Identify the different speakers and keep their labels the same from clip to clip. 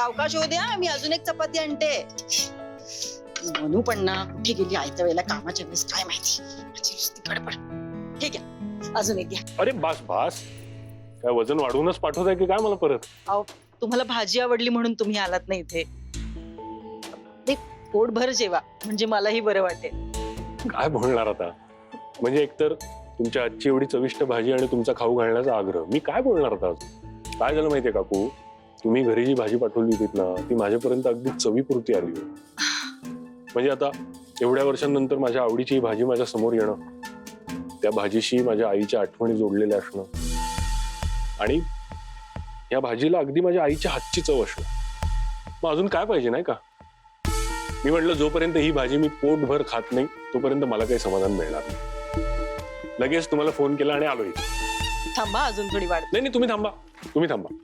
Speaker 1: सावकाश होऊ द्या, मी अजून एक चपाती आणते. मनू पण ना कुठे गेली आयत्या वेळेला कामाच्या वेळेस काय माहिती. माझी नुसती गडबड. ठीक आहे, अजून एक घ्या.
Speaker 2: अरे बास बास, काय वजन वाढवूनच पाठवताय की काय मला परत?
Speaker 1: अहो, तुम्हाला भाजी आवडली म्हणून तुम्ही आलात ना इथे. ते पोटभर जेवा म्हणजे मलाही बरं वाटेल.
Speaker 2: काय बोलणार आता? म्हणजे एकतर तुमच्या आजची एवढी चविष्ट भाजी आणि तुमचा खाऊ घालण्याचा आग्रह, मी काय बोलणार आता अजून? काय झालं माहितीये काकू, तुम्ही घरी जी भाजी पाठवली होती ना ती माझ्यापर्यंत अगदी चवीपुरती आली हो. म्हणजे आता एवढ्या वर्षांनंतर माझ्या आवडीची भाजी माझ्या समोर येणं, त्या भाजीशी माझ्या आईच्या आठवणी जोडलेल्या असणं आणि या भाजीला अगदी माझ्या आईच्या हातची चव असणं, मग अजून काय पाहिजे नाही का? मी म्हटलं जोपर्यंत ही भाजी मी पोटभर खात नाही तोपर्यंत मला काही समाधान मिळणार नाही. लगेच तुम्हाला फोन केला आणि आलोय.
Speaker 1: थांबा, अजून थोडी वाढ.
Speaker 2: नाही तुम्ही थांबा, तुम्ही थांबा.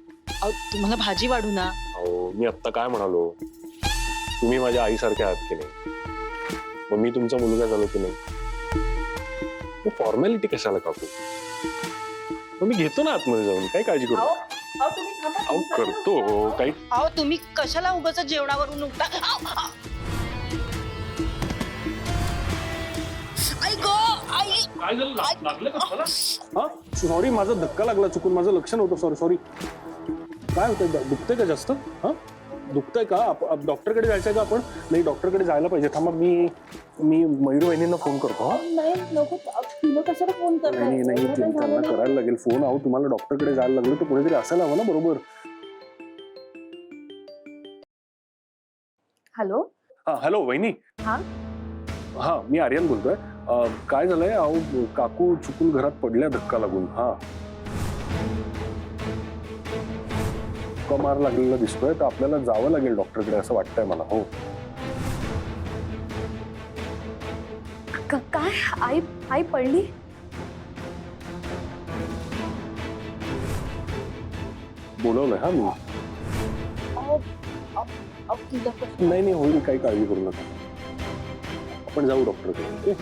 Speaker 1: अहो, तुम्हाला भाजी वाढू ना.
Speaker 2: अहो, मी आत्ता काय म्हणालो, तुम्ही माझ्या आईसारखे आहात की नाही, मग मी तुमचा मुलगा झालो की नाही. फॉर्मॅलिटी कशाला काकू? मग मी घेतो ना आतमध्ये जाऊन, काय काळजी करू. अहो करतो काही.
Speaker 1: अहो तुम्ही कशाला उगाच जेवणावरून उठता. आई गो आई.
Speaker 2: काय झालं, लागलं का मला? हा सॉरी, माझा धक्का लागला चुकून, माझं लक्ष नव्हतं. Sorry sorry. काय होतंय, दुखतंय का जास्त? हा दुखतंय का? डॉक्टरकडे जायचंय का आपण? नाही डॉक्टरकडे जायला पाहिजे. थांबा, मी मयूर वहिनींना फोन करतो. हा
Speaker 3: नाही नको, तिला कशाला फोन करताय?
Speaker 2: नाही त्यांना करायला लागेल फोन. अहो तुम्हाला डॉक्टरकडे जायला लागलं तर कोणीतरी असायला हवं ना बरोबर.
Speaker 3: हॅलो.
Speaker 2: हा हॅलो वहिनी.
Speaker 3: हा
Speaker 2: हा मी आर्यन बोलतोय. काय झालंय, अहो काकू चुकून घरात पडल्या धक्का लागून. हा मार लागलेला दिसतोय, तर आपल्याला जावं लागेल डॉक्टरकडे असं वाटतंय मला. हो
Speaker 3: काय आई आई पडली?
Speaker 2: बोलवलंय हा मी. नाही होईल, काही काळजी करू नका. आपण जाऊ डॉक्टरकडे.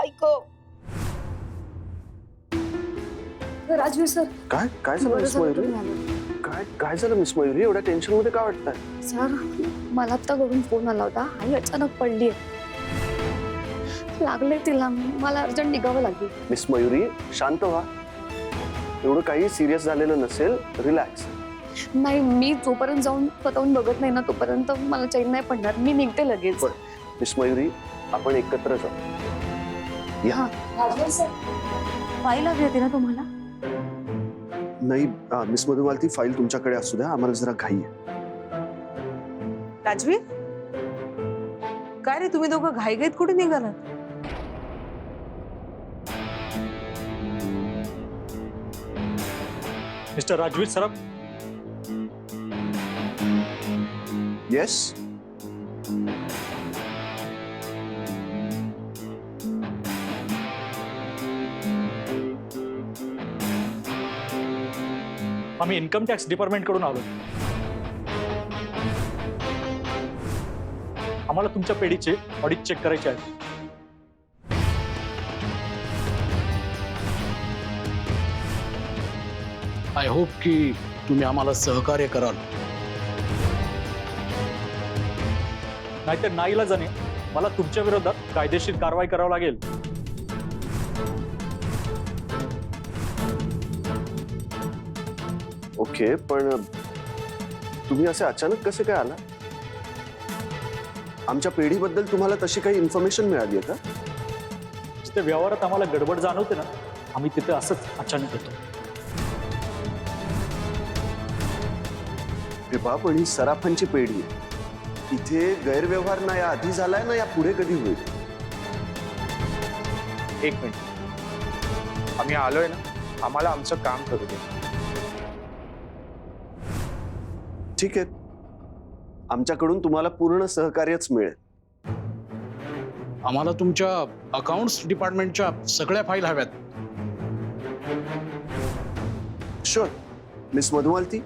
Speaker 1: ऐको
Speaker 3: राजवीर सर.
Speaker 4: काय काय झालं मिस मयुरी? काय झालं मिस मयुरी? एवढ्या टेन्शन मध्ये काय वाटतंय?
Speaker 3: सर मला आता घरून फोन आला होता, आई अचानक पडली. लागले तिला, मला अर्जंट निघावं लागेल.
Speaker 4: मिस मयुरी शांत व्हा, एवढं काही सिरियस झालेलं नसेल, रिलॅक्स.
Speaker 3: नाही, मी जोपर्यंत जाऊन स्वतःहून बघत नाही ना तोपर्यंत मला चैन नाही पडणार. मी निघते लगेच.
Speaker 4: मिस मयुरी आपण एकत्र जाऊ.
Speaker 3: हा राजवीर सर, फाईल हवी होती ना तुम्हाला?
Speaker 4: नाही मिस मधुमालती, फाईल तुमच्याकडे असू द्या, आम्हाला जरा घाई आहे.
Speaker 5: राजवीर, काय रे तुम्ही दोघं घाईघाईत कुठे निघालात?
Speaker 6: मिस्टर राजवीर सराफ.
Speaker 4: येस.
Speaker 6: आम्ही इन्कम टॅक्स डिपार्टमेंट कडून आलो. आम्हाला तुमच्या पेढीचे ऑडिट चेक करायचे आहे.
Speaker 7: आय होप की तुम्ही आम्हाला सहकार्य कराल.
Speaker 6: नाहीतर नाईलाजाने मला तुमच्या विरोधात कायदेशीर कारवाई करावी लागेल.
Speaker 4: ओके, पण तुम्ही असे अचानक कसे काय आला? आमच्या पेढीबद्दल तुम्हाला तशी काही इन्फॉर्मेशन मिळाली आहे का?
Speaker 6: जिथे व्यवहारात आम्हाला गडबड जाणवते ना, आम्ही तिथे असंच अचानक येतो.
Speaker 4: हे बाप, पण ही सराफांची पेढी आहे. इथे गैरव्यवहार ना या आधी झालाय ना या पुढे कधी होईल.
Speaker 8: एक मिनिट, आम्ही आलोय ना, आम्हाला आमचं काम करू दे.
Speaker 4: ठीक आहे, आमच्याकडून तुम्हाला पूर्ण सहकार्यच मिळेल.
Speaker 7: आम्हाला तुमच्या अकाउंट्स डिपार्टमेंटच्या सगळ्या फाईल हव्यात.
Speaker 4: शुअर. मिस मधुमालती,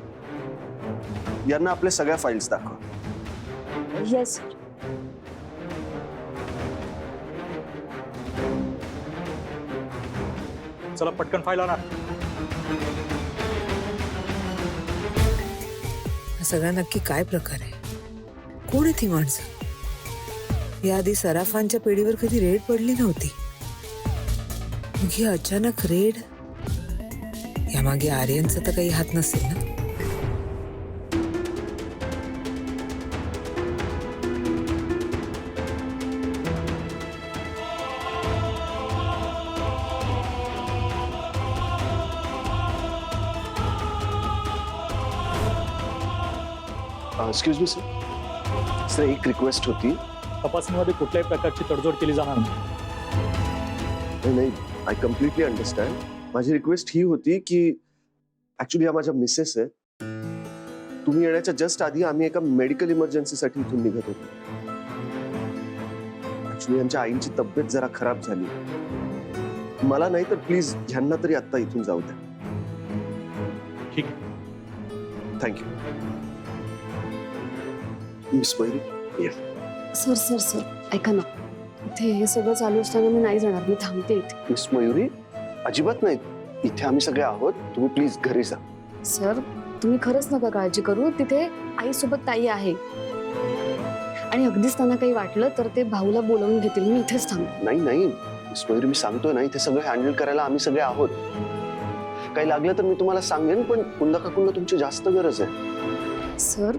Speaker 4: यांना आपल्या सगळ्या फाईल्स दाखवा.
Speaker 3: येस.
Speaker 6: चला पटकन फाईल आणा.
Speaker 5: हा सगळा नक्की काय प्रकार आहे? कोण आहे ती माणसं? याआधी सराफांच्या पेढीवर कधी रेड पडली नव्हती. मग ही अचानक रेड? यामागे आर्यनचा तर काही हात नसेल ना?
Speaker 4: Excuse me sir. सर एक रिक्वेस्ट होती.
Speaker 6: तपासणीमध्ये कुठल्याही प्रकारची तडजोड केली जाणार नाही.
Speaker 4: नाही, आय कम्प्लिटली अंडरस्टँड. माझी रिक्वेस्ट ही होती की ऍक्च्युली ह्या माझ्या मिसेस आहे. तुम्ही येण्याच्या जस्ट आधी आम्ही एका मेडिकल इमर्जन्सीसाठी इथून निघत होतो. ऍक्च्युली यांच्या आईंची तब्येत जरा खराब झाली. मला नाही तर प्लीज ह्यांना तरी आता इथून जाऊ द्या.
Speaker 6: ठीक.
Speaker 4: Thank you. Miss Mayuri.
Speaker 3: Sir sir sir ऐका ना, इथे हे सगळं चालू असताना मी नाही जाणार, मी थांबते इथे.
Speaker 4: मिस मयुरी अजिबात नाही. इथे आम्ही सगळे आहोत. तुम्ही प्लीज घरी जा.
Speaker 3: सर तुम्ही खरंच नका काळजी करू, तिथे आईसोबत ताई आहे आणि अगदीच त्यांना काही वाटलं तर ते भाऊला बोलावून घेतील. मी इथेच थांबते.
Speaker 4: नाही नाही मिस मयुरी, मी सांगतोय ना, इथे सगळं हँडल करायला आम्ही सगळे आहोत. काही लागलं तर मी तुम्हाला सांगेन, पण कुंदा काकूंना तुमची जास्त गरज आहे.
Speaker 3: सर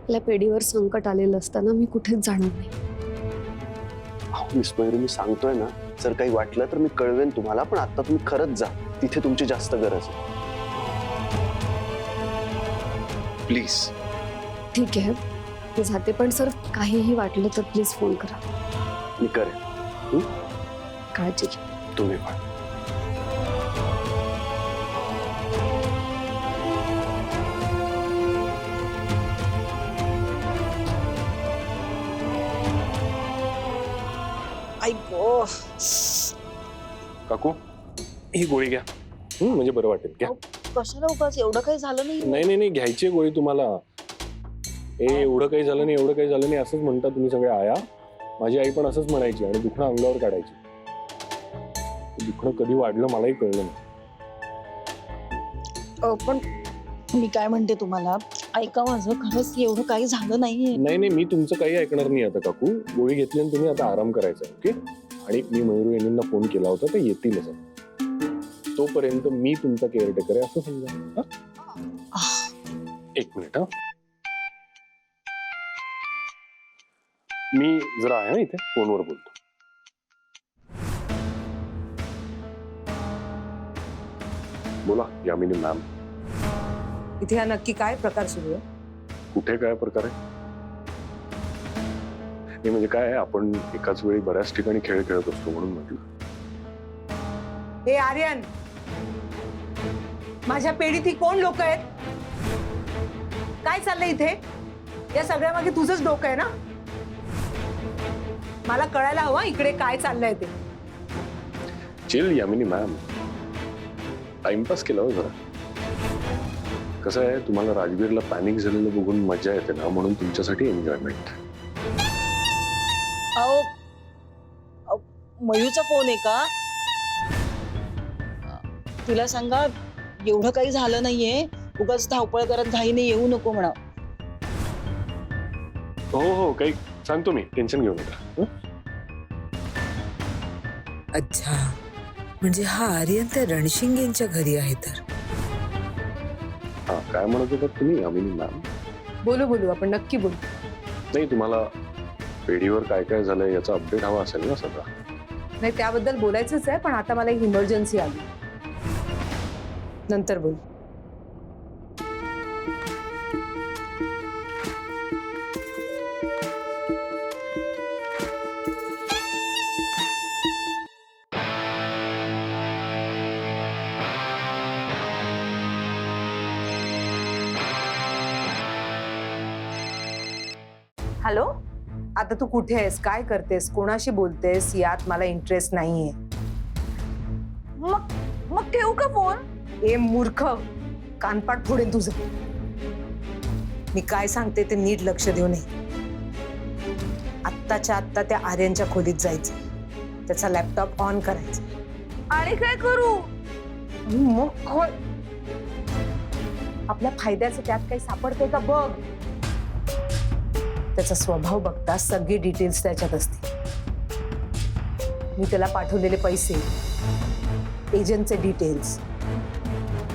Speaker 3: आपल्या पेढीवर संकट आलेलं असताना मी कुठेच जाणार नाही.
Speaker 4: मिस मयुरी, मी सांगतोय ना, जर काही वाटलं तर मी कळवेन तुम्हाला, पण आता तुम्ही खरंच जा. तिथे तुमची जास्त गरज आहे. प्लीज.
Speaker 3: ठीक आहे मी जाते, पण सर काहीही वाटलं तर प्लीज फोन करा.
Speaker 4: मी करेन.
Speaker 3: काळजी घ्या.
Speaker 4: तुम्ही पण.
Speaker 1: ऐको
Speaker 2: काकू ही गोळी घ्या. म्हणजे बरं वाटेल. घ्या.
Speaker 1: कशाला उगाच? एवढं काही झालं नाही.
Speaker 2: नाही नाही नाही, घ्यायची आहे गोळी तुम्हाला. एवढं काही झालं नाही, एवढं काही झालं नाही असंच म्हणता तुम्ही सगळे आया. माझी आई पण असंच म्हणायची आणि दुखणं अंगावर काढायची. दुखणं कधी वाढलं मलाही कळलं नाही.
Speaker 1: पण मी काय म्हणते तुम्हाला, ऐका माझं, खरंच एवढं काही झालं नाहीये.
Speaker 2: नाही नाही, मी तुमचं काही ऐकणार नाही आता काकू. गोळी घेतली आणि तुम्ही आता आराम करायचा. ओके. आणि मी मयूर यांना फोन केला होता, ते येतीलच. तोपर्यंत मी तुमचा केअरटेकर आहे असं समजा. एक मिनिट. मी जरा आहे ना इथे, फोनवर बोलतो. बोला यामिनी मॅम.
Speaker 5: इथे हा नक्की काय प्रकार सुरू आहे?
Speaker 2: कुठे काय प्रकार आहे? हे म्हणजे काय आहे, आपण एकाच वेळी बऱ्याच ठिकाणी खेळ खेळत असतो म्हणून म्हटलं.
Speaker 5: हे आर्यन, माझ्या पेढीत ही कोण लोक आहेत? काय चाललंय इथे? या सगळ्या मागे तुझंच डोकं आहे ना? मला कळायला हवं इकडे काय चाललंय ते.
Speaker 2: चिल यामिनी मॅम, टाइमपास केला हो जरा. कसं आहे, तुम्हाला राजवीरला पॅनिक झालेलं बघून मजा येते ना, म्हणून तुमच्यासाठी एन्जॉयमेंट.
Speaker 1: अहो मयूचा फोन आहे का? तिला सांगा एवढं काही झालं नाहीये, उगाच धावपळ करत घाईने येऊ नको म्हणा.
Speaker 2: हो हो, काही सांगतो मी, टेन्शन घेऊ नका.
Speaker 5: अच्छा, म्हणजे हा आर्यन त्या रणशिंगेंच्या घरी आहे तर.
Speaker 2: हा, काय म्हणत होतात तुम्ही यामिनी मॅम?
Speaker 5: बोलू बोलू, आपण नक्की बोलू.
Speaker 2: नाही, तुम्हाला पेढीवर काय काय झालंय याचा अपडेट हवा असेल ना सगळा.
Speaker 5: नाही, त्याबद्दल बोलायचंच आहे, पण आता मला एक इमर्जन्सी आली. नंतर बोल. हॅलो, आता तू कुठे आहेस? काय करतेस? कोणाशी बोलतेस? यात मला इंटरेस्ट नाहीये. मग ठेवू का फोन? ए मूर्ख, कानपाट फोडेन तुझं. मी काय सांगते ते नीट लक्ष देऊ नये. आत्ताच्या आत्ता त्या आर्यनच्या खोलीत जायचं, त्याचा लॅपटॉप ऑन करायचा. आणि काय करू? मग काय? आपल्या फायद्याचं त्यात काही सापडते का बघ. त्याचा स्वभाव बघता सगळे डिटेल्स त्याच्यात असतील. मी त्याला पाठवलेले पैसे, एजंटचे डिटेल्स,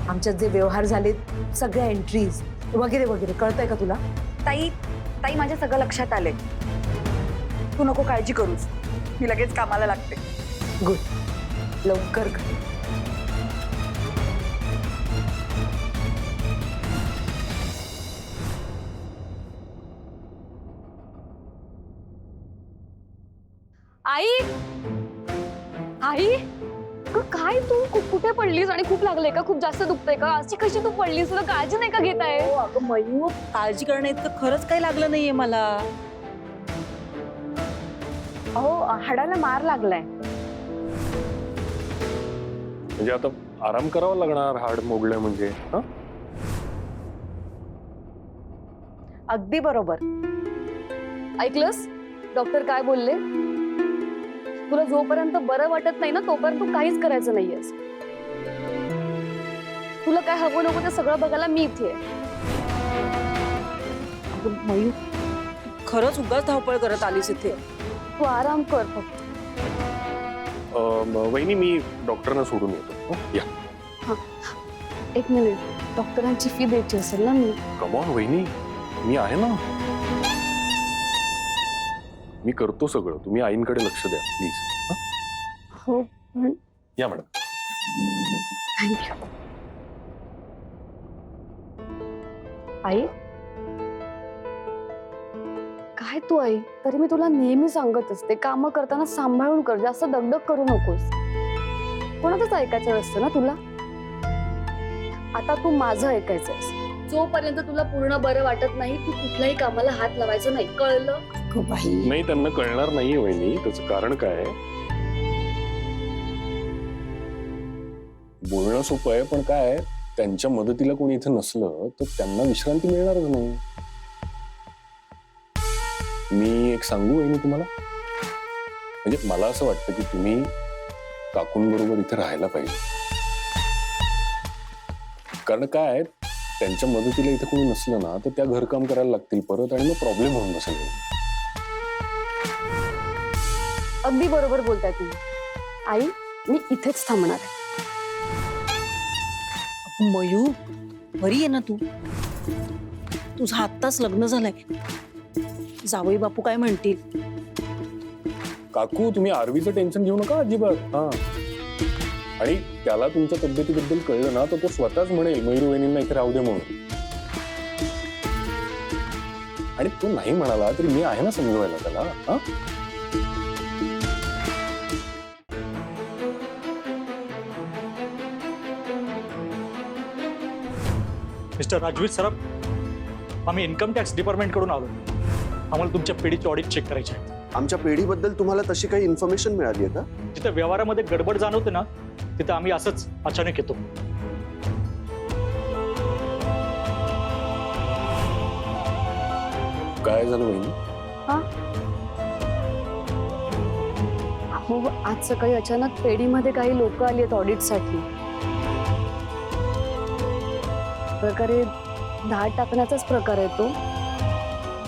Speaker 5: आमच्यात जे व्यवहार झाले सगळ्या एंट्रीज वगैरे वगैरे. कळतंय का तुला?
Speaker 3: ताई ताई माझ्या सगळं लक्षात आलंय. तू नको काळजी करूस, मी लगेच कामाला लागते.
Speaker 5: गुड, लवकर कर.
Speaker 3: आई आई अगं, काय तू कुठे पडलीस आणि खूप लागलंय का? खूप जास्त दुखतंय का? अशी कशी तू पडलीस? तुला काळजी नाही का घेत आहे?
Speaker 1: अगं मयू, काळजी करणं इतकं खरंच काही लागलं नाहीये मला.
Speaker 3: अहो हाडाला मार लागलाय.
Speaker 2: म्हणजे आता आराम करावा लागणार हाड मोडलंय म्हणजे. हा
Speaker 3: अगदी बरोबर ऐकलंस? डॉक्टर काय बोलले? तुला जोपर्यंत बरं वाटत नाही ना तोपर्यंत तू काहीच करायचं नाहीयेस. तुला काय हवं नको ते सगळं बघायला मी इथे आहे.
Speaker 1: अगं मयू, खरंच उगाच धावपळ करत आलीस इथे.
Speaker 3: तू आराम कर फक्त.
Speaker 2: वहिनी मी डॉक्टरना सोडून येतो. या.
Speaker 3: एक मिनिट, डॉक्टरांची फी द्यायची असेल ना मी.
Speaker 2: कमॉन वहिनी, मी आहे ना. मी करतो सगळं, तुम्ही आईंकडे लक्ष द्या प्लीज.
Speaker 3: हो पण
Speaker 2: या मॅडम.
Speaker 3: थँक्यू. आई काय तू आई, तरी मी तुला नेहमी सांगत असते काम करताना सांभाळून कर, जास्त दगदग करू नकोस. कोणाचंच ऐकायचं नसतं ना तुला. आता तू माझं ऐकायचंयस. जोपर्यंत तुला पूर्ण बरं वाटत नाही तू कुठल्याही कामाला हात लावायचं नाही, कळलं?
Speaker 1: अगं बाई,
Speaker 2: नाही, त्यांना कळणार नाहीये वहिनी. त्याचं कारण काय आहे? बोलणं सोपं आहे पण काय आहे, त्यांच्या मदतीला कोणी इथे नसलं तर त्यांना विश्रांती मिळणारच नाही. मी एक सांगू वहिनी तुम्हाला, म्हणजे मला असं वाटतं की तुम्ही काकूंबरोबर इथे राहायला पाहिजे. कारण काय आहे, त्यांच्या मदतीला इथे कोणी नसलं ना तर त्या घरकाम करायला लागतील परत आणि मग प्रॉब्लेम होऊन बसेल.
Speaker 3: अगदी बरोबर बोलताय तुम्ही. आई मी इथेच थांबणार आहे.
Speaker 1: अगं मयू, बरी आहे ना तू? तुझं आत्ताच लग्न झालंय. जावई बापू काय म्हणतील?
Speaker 2: काकू तुम्ही आरवीचं टेन्शन घेऊ नका अजिबात. हा, आणि त्याला तुमच्या तब्येतीबद्दल कळलं ना तर तो स्वतःच म्हणेल मयूर वहिनींना इथे राहू दे म्हणून. आणि तो नाही म्हणाला तरी मी आहे ना समजवायला त्याला. हा,
Speaker 6: मिस्टर राजवीर सराफ, आम्ही इन्कम टॅक्स डिपार्टमेंट कडून आलो. आम्हाला तुमच्या पेढीची ऑडिट चेक करायची आहे.
Speaker 4: आमच्या पेढीबद्दल तुम्हाला तशी काही इन्फॉर्मेशन मिळाली आहे का?
Speaker 6: जिथे व्यवहारामध्ये गडबड जाणवते ना तिथे आम्ही असंच अचानक येतो.
Speaker 2: काय झालं वहिनी?
Speaker 3: हो, आज सकाळी अचानक पेढीमध्ये काही लोक आली आहेत ऑडिटसाठी. प्रकारे धाड टाकण्याचाच प्रकार आहे तो.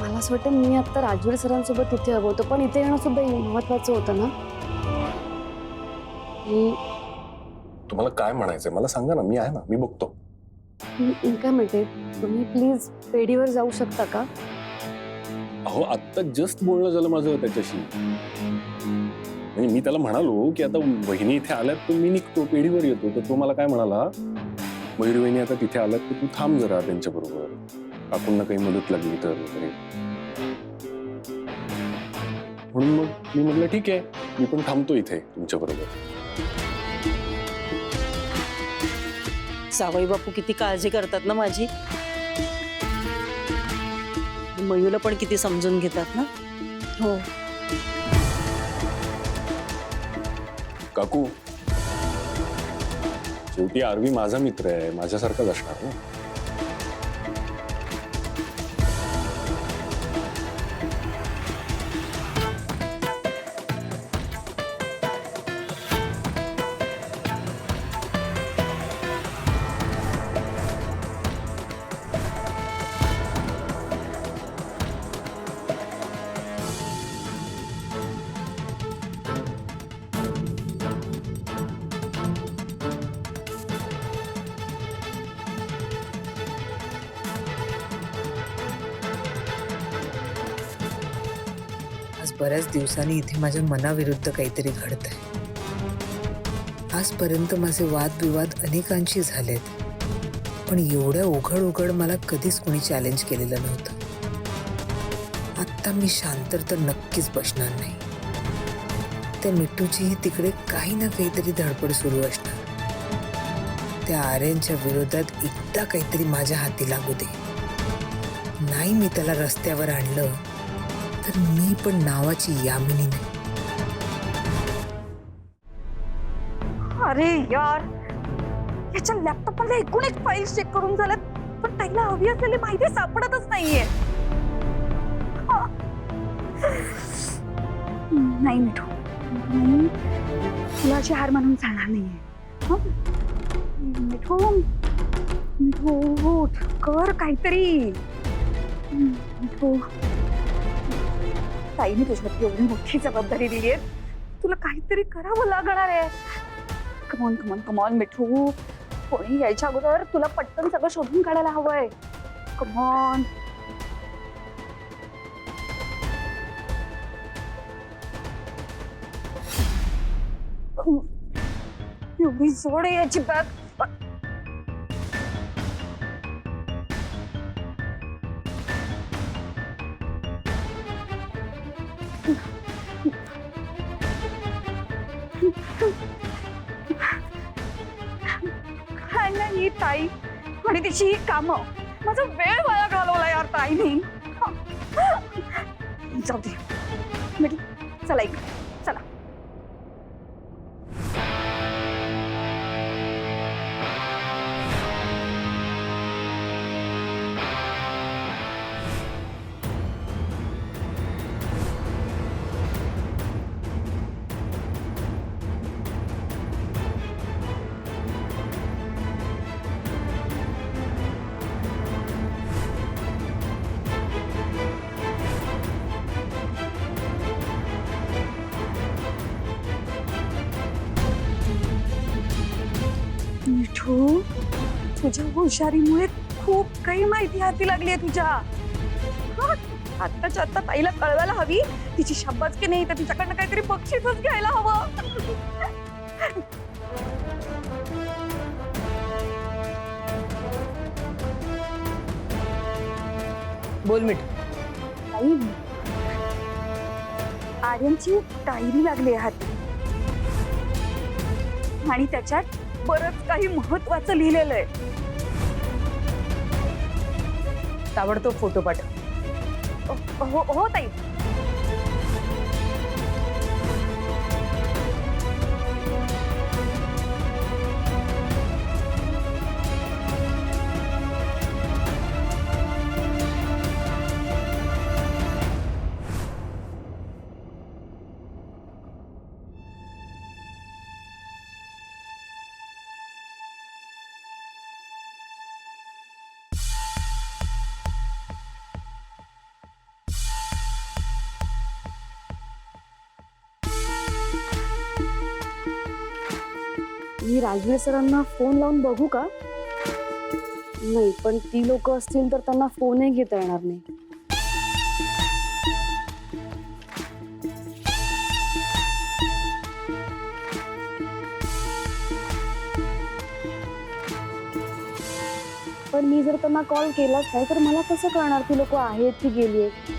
Speaker 3: मला असं वाटतं मी आता राजवीर सरांसोबत तिथे हवं होतं, पण इथे येणं सुद्धा महत्वाचं होतं ना.
Speaker 2: तुम्हाला काय म्हणायचंय मला सांगा ना, मी आहे ना, मी बघतो.
Speaker 3: मी काय म्हणते, तुम्ही प्लीज पेढीवर जाऊ शकता का?
Speaker 2: अहो आत्ता जस्ट बोलणं झालं माझं त्याच्याशी. म्हणजे मी त्याला म्हणालो की आता वहिनी इथे आल्यात तर मी निघतो, पेढीवर येतो. तर तो मला काय म्हणाला, मयूर वहिनी आता तिथे आल्यात तर तू थांब जरा त्यांच्या बरोबर, काकूंना काही मदत लागली तर वगैरे. म्हणून मग मी म्हटलं ठीक आहे, मी पण थांबतो इथे तुमच्या बरोबर.
Speaker 1: जावई बापू किती काळजी करतात ना माझी. मयूला पण किती समजून घेतात ना.
Speaker 3: हो.
Speaker 2: काकू, शेवटी आरवी माझा मित्र आहे, माझ्यासारखाच असणार ना.
Speaker 5: बऱ्याच दिवसांनी इथे माझ्या मनाविरुद्ध काहीतरी घडतंय. आजपर्यंत माझे वादविवाद अनेकांशी झालेत, पण एवढ्या उघड मला कधीच कोणी चॅलेंज केलेलं नव्हतं. आत्ता मी शांत तर नक्कीच बसणार नाही. त्या मिट्टूचीही तिकडे काही ना काहीतरी धडपड सुरू असणार. त्या आर्यनच्या विरोधात एकदा काहीतरी माझ्या हाती लागू दे. नाही मी त्याला रस्त्यावर आणलं तर मी पण नावाची यामिनी नाही.
Speaker 9: अरे यार, याच्या लॅपटॉप मध्ये एकूण एक फाईल चेक करून झाल्यात, पण ताईला हवी असलेली माहिती सापडतच नाहीये. नाही मिठू, नाही, तुला अशी हार मानून चालणार नाहीये. मिठू, मिठू उठ, कर काहीतरी. मिठू, ताईने तुझ्यावरती एवढी मोठी जबाबदारी दिली आहे, तुला काहीतरी करावं लागणार आहे. कमॉन कमॉन कमॉन मिठू, कोणी यायच्या अगोदर तुला पटकन सगळं शोधून काढायला हवंय. कमॉन. एवढी जोड आहे याची बॅग. काय नाही ताई आणि तिची ही कामं, माझा वेळ वाया घालवला यार ताईने. जाऊ दे मिठी, चला एक चला. मिठू, तुझ्या हुशारीमुळे खूप काही माहिती हाती लागली आहे तुझ्या. आत्ताच्या आत्ता ताईला कळवायला हवी, तिची शाबासकी नाही तर तिच्याकडनं काहीतरी बक्षीसच घ्यायला हवं.
Speaker 5: बोल मिठ.
Speaker 9: ताई, आर्यनची डायरी लागली आहे हाती आणि त्याच्यात बरंच काही महत्वाचं लिहिलेलं आहे.
Speaker 5: ताबडतोब फोटो पाठव.
Speaker 9: हो ताई.
Speaker 3: मी राजवीर सरांना फोन लावून बघू का? नाही, पण ती लोक असतील तर त्यांना फोनही घेता येणार नाही. पण मी जर त्यांना कॉल केलाच नाही तर मला कसं कळणार ती लोक आहेत की गेली आहेत?